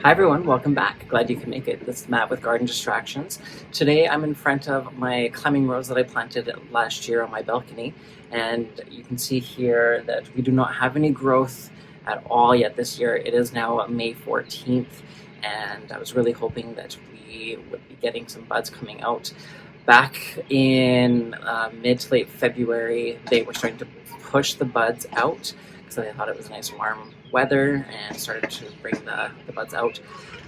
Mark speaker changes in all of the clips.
Speaker 1: Hi everyone, welcome back. Glad you can make it. This is Matt with Garden Distractions. Today I'm in front of my climbing rose that I planted last year on my balcony, and you can see here that we do not have any growth at all yet this year. It is now May 14th, and I was really hoping that we would be getting some buds coming out. Back in mid to late February, they were starting to push the buds out because I thought it was nice warm weather and started to bring the buds out.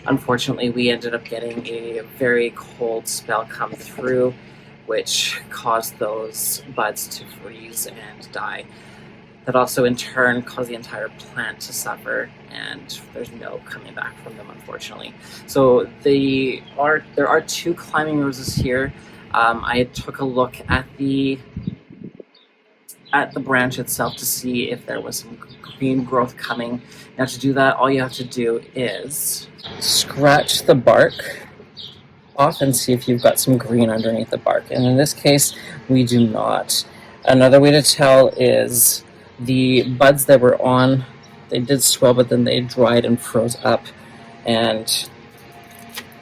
Speaker 1: Unfortunately, we ended up getting a very cold spell come through, which caused those buds to freeze and die. That also in turn caused the entire plant to suffer, and there's no coming back from them, unfortunately. So there are two climbing roses here. I took a look at the branch itself to see if there was some green growth coming. Now to do that, all you have to do is scratch the bark off and see if you've got some green underneath the bark. And in this case, we do not. Another way to tell is the buds that were on, they did swell, but then they dried and froze up, and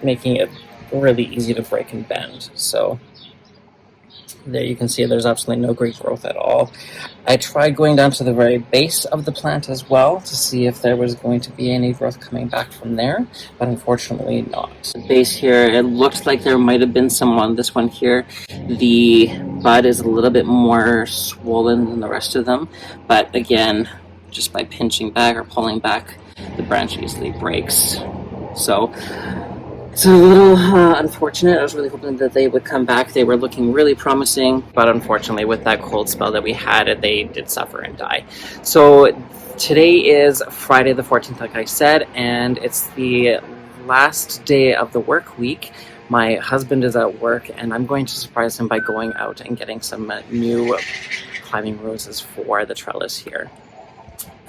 Speaker 1: making it really easy to break and bend. So there you can see there's absolutely no great growth at all. I tried going down to the very base of the plant as well to see if there was going to be any growth coming back from there, but unfortunately not. The base here, it looked like there might have been some on this one here. The bud is a little bit more swollen than the rest of them, but again, just by pinching back or pulling back, the branch easily breaks. So it's a little unfortunate. I was really hoping that they would come back. They were looking really promising, but unfortunately with that cold spell that we had, they did suffer and die. So today is Friday the 14th, like I said, and it's the last day of the work week. My husband is at work, and I'm going to surprise him by going out and getting some new climbing roses for the trellis here.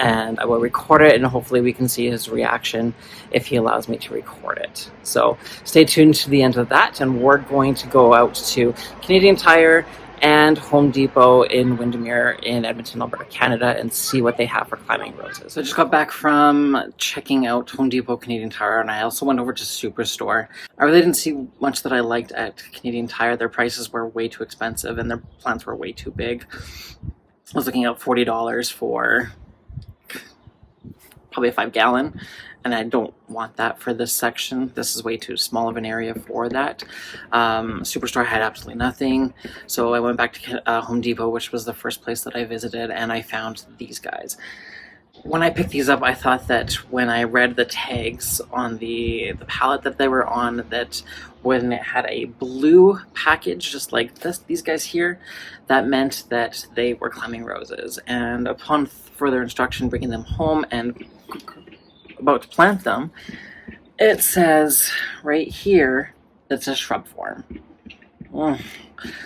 Speaker 1: And I will record it, and hopefully we can see his reaction if he allows me to record it. So stay tuned to the end of that, and we're going to go out to Canadian Tire and Home Depot in Windermere in Edmonton, Alberta, Canada, and see what they have for climbing roses. So I just got back from checking out Home Depot, Canadian Tire, and I also went over to Superstore. I really didn't see much that I liked at Canadian Tire. Their prices were way too expensive, and their plants were way too big. I was looking at $40 for probably a 5-gallon, and I don't want that for this section. This is way too small of an area for that. Superstore had absolutely nothing, so I went back to Home Depot, which was the first place that I visited, and I found these guys. When I picked these up, I thought that when I read the tags on the pallet that they were on, that when it had a blue package just like these guys here, that meant that they were climbing roses. And upon further instruction, bringing them home and about to plant them, it says right here it's a shrub form.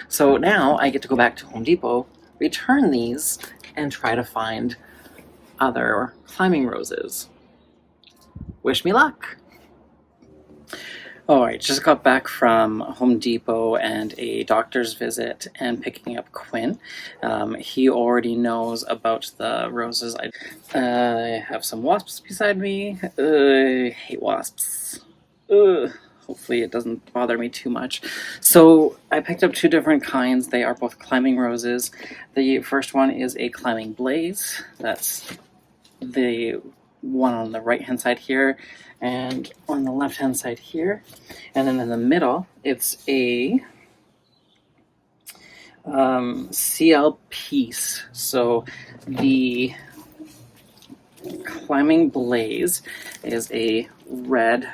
Speaker 1: So now I get to go back to Home Depot, return these, and try to find other climbing roses. Wish me luck. Alright, just got back from Home Depot and a doctor's visit and picking up Quinn. He already knows about the roses. I have some wasps beside me. I hate wasps. Hopefully it doesn't bother me too much. So I picked up two different kinds. They are both climbing roses. The first one is a climbing blaze. That's the one on the right hand side here, and on the left hand side here, and then in the middle it's a CL Peace. So the climbing blaze is a red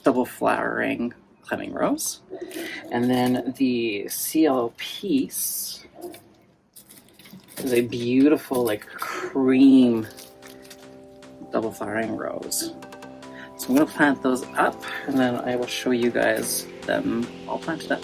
Speaker 1: double flowering climbing rose, and then the CL Peace is a beautiful like cream double flowering rose. So I'm going to plant those up, and then I will show you guys them all planted up.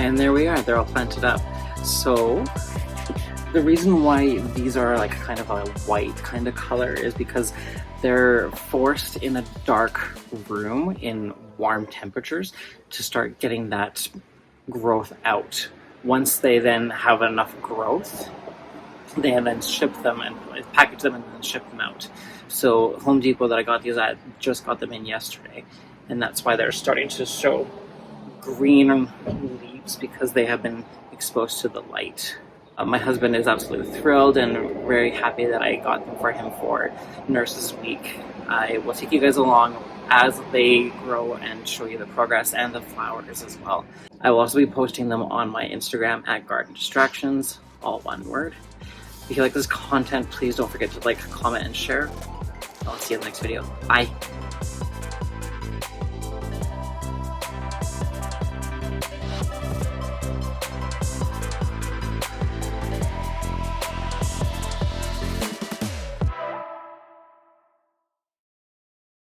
Speaker 1: And there we are, they're all planted up. So the reason why these are like kind of a white kind of color is because they're forced in a dark room in warm temperatures to start getting that growth out. Once they then have enough growth, they then ship them and package them and then ship them out. So Home Depot that I got these at just got them in yesterday, and that's why they're starting to show green leaves, because they have been exposed to the light. My husband is absolutely thrilled and very happy that I got them for him for Nurses Week. I will take you guys along as they grow and show you the progress and the flowers as well. I will also be posting them on my Instagram at Garden Distractions, all one word. If you like this content, please don't forget to like, comment, and share. I'll see you in the next video. Bye.